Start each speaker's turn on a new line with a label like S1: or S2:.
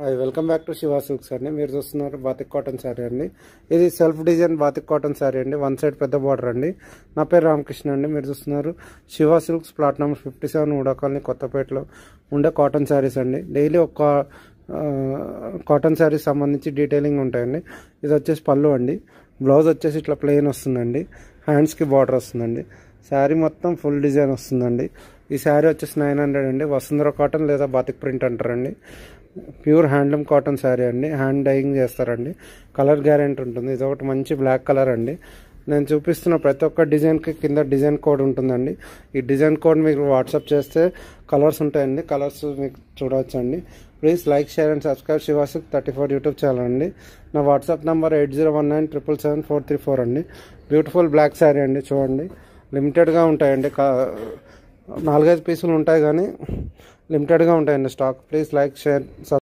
S1: Hi welcome back to Shiva Silks అండి. మీరు చూస్తున్నారు బాతిక్ కాటన్ శారీ అండి. ఇది self design batik cotton sari అండి. వన్ సైడ్ పెద్ద బార్డర్ అండి. నా పేరు రామకృష్ణ అండి. మీరు చూస్తున్నారు Shiva Silks plot number 57 UDA colony కొత్తపేటలో ఉండే కాటన్ శారీస్ అండి. డైలీ ఒక కాటన్ శారీస్ సంబంధించి డీటెయిలింగ్ ఉంటాయండి. ఇది వచ్చేసి పళ్ళు అండి. బ్లౌజ్ వచ్చేసి ఇట్లా ప్లెయిన్ వస్తుందండి. హ్యాండ్స్కి బార్డర్ వస్తుందండి. శారీ మొత్తం ఫుల్ డిజైన్ వస్తుందండి. ఈ శారీ వచ్చేసి 900 అండి. వసుంధర కాటన్ లేదా బాతిక్ ప్రింట్ అంటారండి. ప్యూర్ హ్యాండ్లూమ్ కాటన్ శారీ అండి. హ్యాండ్ డైయింగ్ చేస్తారండి. కలర్ గ్యారెంటీ ఉంటుంది. ఇది ఒకటి మంచి బ్లాక్ కలర్ అండి. నేను చూపిస్తున్న ప్రతి ఒక్క డిజైన్కి కింద డిజైన్ కోడ్ ఉంటుందండి. ఈ డిజైన్ కోడ్ మీకు వాట్సాప్ చేస్తే కలర్స్ ఉంటాయండి. కలర్స్ మీకు చూడవచ్చండి. Please like, share and subscribe Shiva Silks 34 YouTube channel అండి. నా వాట్సాప్ నెంబర్ 8019777434 అండి. బ్యూటిఫుల్ బ్లాక్ శారీ అండి. చూడండి, లిమిటెడ్గా ఉంటాయండి. 4-5 పీసులు ఉంటాయి కానీ లిమిటెడ్గా ఉంటాయండి స్టాక్. Please like, share,